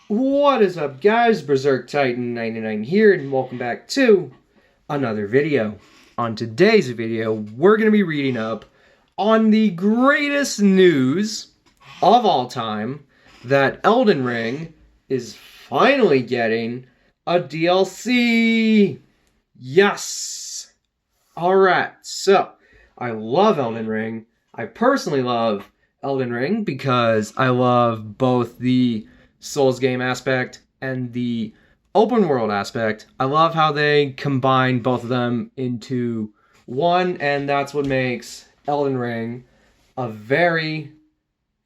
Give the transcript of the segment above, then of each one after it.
What is up, guys? Berserk Titan 99 here, and welcome back to another video. On today's video, we're going to be reading up on the greatest news of all time, that Elden Ring is finally getting a DLC. Yes! Alright, so I love Elden Ring. I personally love Elden Ring because I love both the Souls game aspect and the open world aspect. I love how they combine both of them into one, and that's what makes Elden Ring a very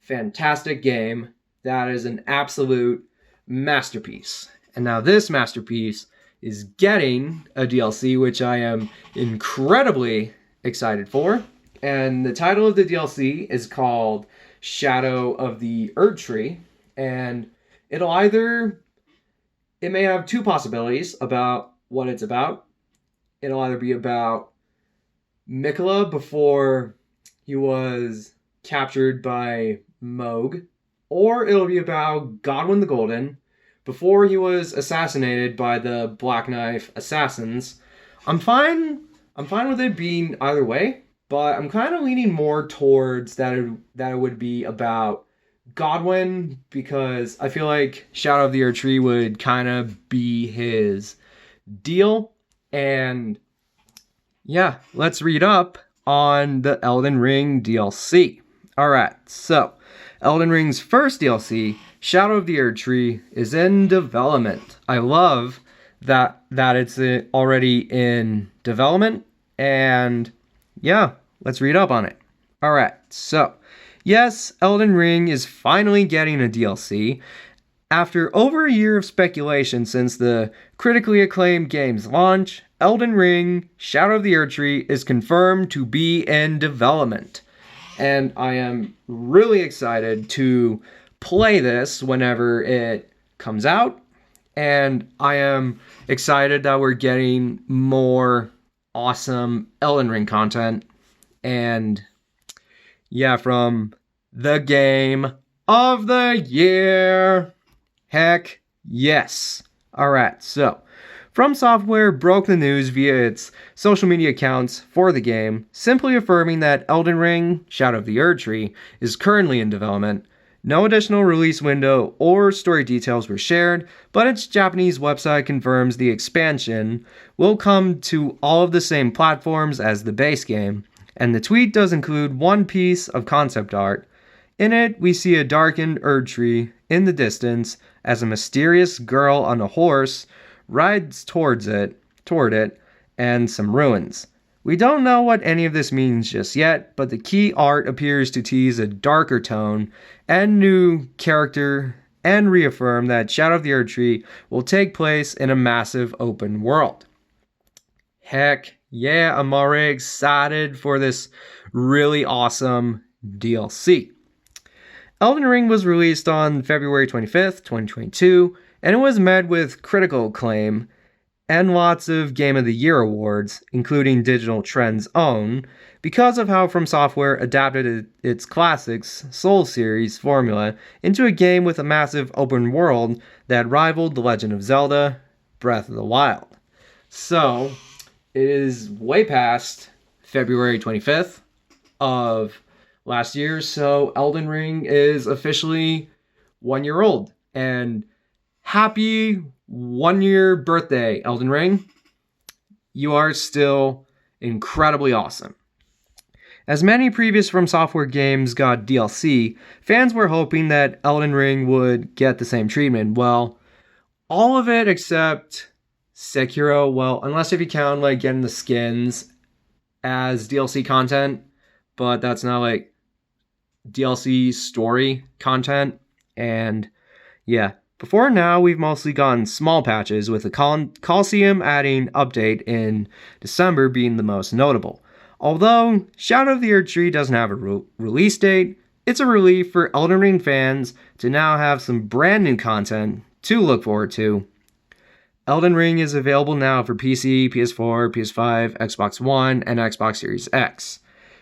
fantastic game that is an absolute masterpiece. And now this masterpiece is getting a DLC, which I am incredibly excited for. And the title of the DLC is called Shadow of the Erdtree, and it may have two possibilities about what it's about. It'll either be about Miquella before he was captured by Mohg, or it'll be about Godwyn the Golden before he was assassinated by the Black Knife assassins. I'm fine with it being either way, but I'm kind of leaning more towards that it would be about Godwyn, because I feel like Shadow of the Erdtree would kind of be his deal. And yeah, let's read up on the Elden Ring DLC. Alright, so Elden Ring's first DLC, Shadow of the Erdtree, is in development. I love that it's already in development, and yeah, let's read up on it. Alright, so yes, Elden Ring is finally getting a DLC. After over a year of speculation since the critically acclaimed game's launch, Elden Ring Shadow of the Erdtree is confirmed to be in development. And I am really excited to play this whenever it comes out. And I am excited that we're getting more awesome Elden Ring content. And yeah, from the game of the year. Heck yes. Alright, so From Software broke the news via its social media accounts for the game, simply affirming that Elden Ring Shadow of the Erdtree is currently in development. No additional release window or story details were shared, but its Japanese website confirms the expansion will come to all of the same platforms as the base game. And the tweet does include one piece of concept art. In it, we see a darkened Erdtree in the distance as a mysterious girl on a horse rides toward it, and some ruins. We don't know what any of this means just yet, but the key art appears to tease a darker tone and new character and reaffirm that Shadow of the Erdtree will take place in a massive open world. Heck yeah, I'm already excited for this really awesome DLC. Elden Ring was released on February 25th, 2022, and it was met with critical acclaim and lots of Game of the Year awards, including Digital Trend's own, because of how From Software adapted its classics Souls series formula into a game with a massive open world that rivaled The Legend of Zelda: Breath of the Wild. So, it is way past February 25th of last year, so Elden Ring is officially 1 year old. And happy 1 year birthday, Elden Ring. You are still incredibly awesome. As many previous From Software games got DLC, fans were hoping that Elden Ring would get the same treatment. Well, all of it except Sekiro, well, unless if you count like getting the skins as DLC content, but that's not like DLC story content. And yeah, before now we've mostly gotten small patches, with the Coliseum adding update in December being the most notable. Although Shadow of the Erdtree doesn't have a release date, it's a relief for Elden Ring fans to now have some brand new content to look forward to. Elden Ring is available now for PC, PS4, PS5, Xbox One, and Xbox Series X.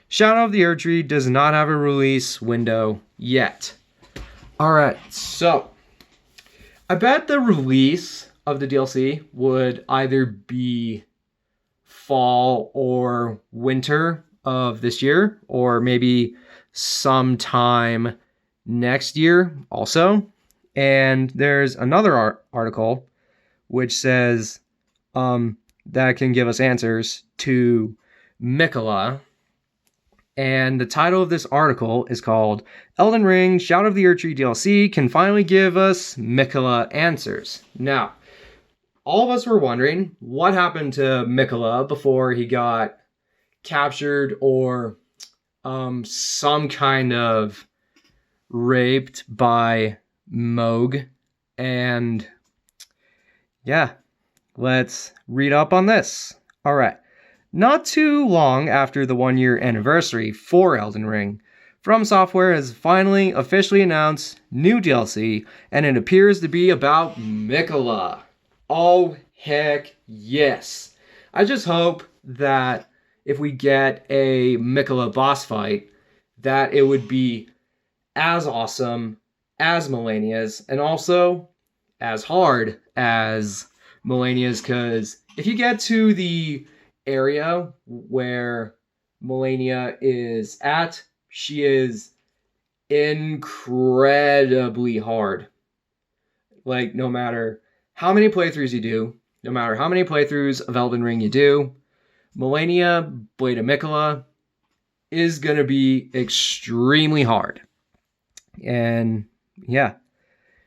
Shadow of the Erdtree does not have a release window yet. Alright, so I bet the release of the DLC would either be fall or winter of this year, or maybe sometime next year also. And there's another article which says that can give us answers to Miquella. And the title of this article is called Elden Ring Shout of the Erdtree DLC can finally give us Miquella answers. Now, all of us were wondering what happened to Miquella before he got captured or some kind of raped by Moog. And yeah, let's read up on this. All right. Not too long after the 1-year anniversary for Elden Ring, From Software has finally officially announced new DLC, and it appears to be about Miquella. Oh, heck yes. I just hope that if we get a Miquella boss fight, that it would be as awesome as Malenia's, and also as hard as Malenia's, because if you get to the area where Malenia is at, she is incredibly hard. Like, no matter how many playthroughs you do, no matter how many playthroughs of Elden Ring you do, Malenia, Blade of Miquella, is going to be extremely hard. And yeah.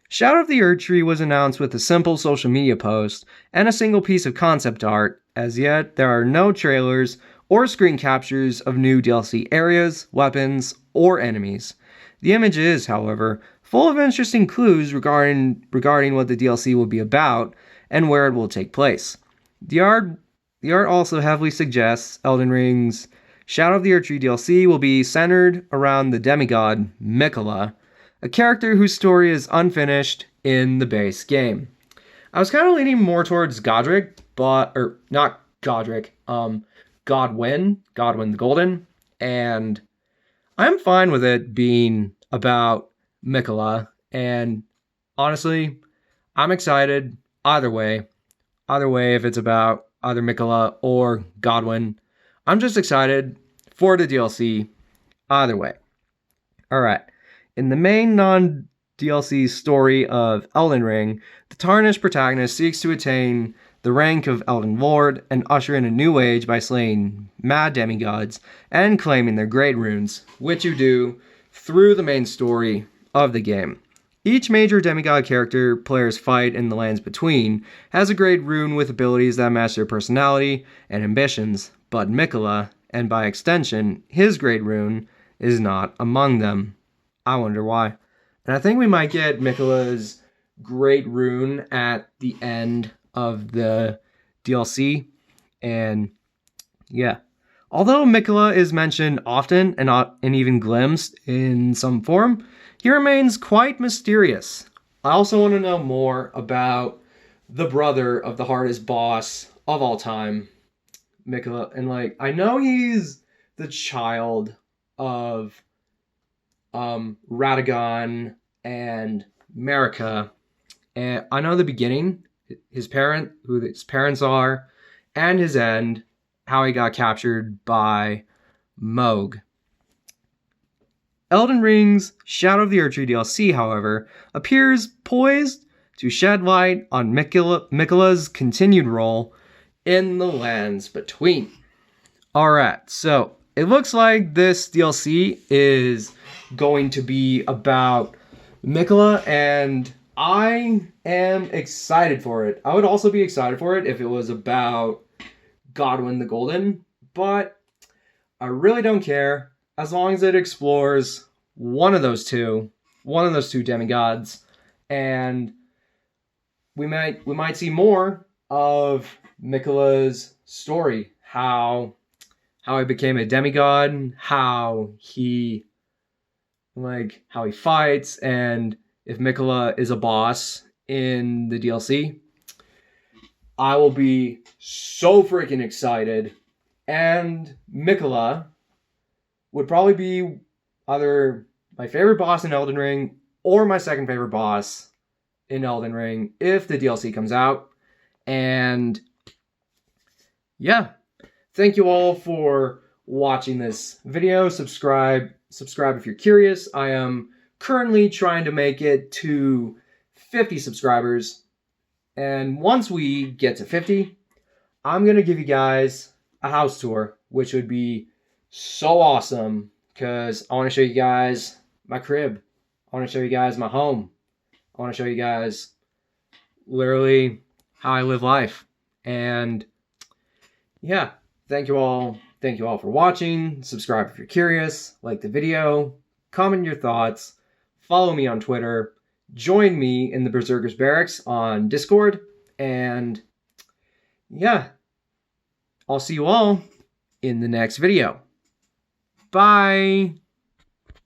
Shout of the Erdtree was announced with a simple social media post and a single piece of concept art. As yet, there are no trailers or screen captures of new DLC areas, weapons, or enemies. The image is, however, full of interesting clues regarding what the DLC will be about and where it will take place. The art also heavily suggests Elden Ring's Shadow of the Erdtree DLC will be centered around the demigod Miquella, a character whose story is unfinished in the base game. I was kind of leaning more towards Godwin, Godwin the Golden, and I'm fine with it being about Miquella, and honestly, I'm excited either way. Either way, if it's about either Miquella or Godwin, I'm just excited for the DLC either way. Alright. In the main non-DLC story of Elden Ring, the Tarnished protagonist seeks to attain the rank of Elden Lord and usher in a new age by slaying mad demigods and claiming their great runes, which you do through the main story of the game. Each major demigod character players fight in the lands between has a great rune with abilities that match their personality and ambitions, but Miquella, and by extension, his great rune, is not among them. I wonder why. And I think we might get Miquella's great rune at the end of the DLC. And yeah. Although Miquella is mentioned often and even glimpsed in some form, he remains quite mysterious. I also want to know more about the brother of the hardest boss of all time, Miquella. And I know he's the child of Radagon and Marika, and I know the beginning, who his parents are, and his end, how he got captured by Moog. Elden Ring's Shadow of the Erdtree DLC, however, appears poised to shed light on Miquella's continued role in the lands between. Alright, so it looks like this DLC is going to be about Miquella, and I am excited for it. I would also be excited for it if it was about Godwin the Golden, but I really don't care as long as it explores one of those two demigods, and we might see more of Miquella's story, how he became a demigod, how he fights, and if Miquella is a boss in the DLC. I will be so freaking excited. And Miquella would probably be either my favorite boss in Elden Ring or my second favorite boss in Elden Ring if the DLC comes out. And yeah, thank you all for watching this video. Subscribe if you're curious. I am currently trying to make it to 50 subscribers. And once we get to 50, I'm going to give you guys a house tour, which would be so awesome because I want to show you guys my crib. I want to show you guys my home. I want to show you guys literally how I live life. And yeah, thank you all. Thank you all for watching. Subscribe if you're curious. Like the video. Comment your thoughts. Follow me on Twitter. Join me in the Berserkers Barracks on Discord. And yeah, I'll see you all in the next video. Bye.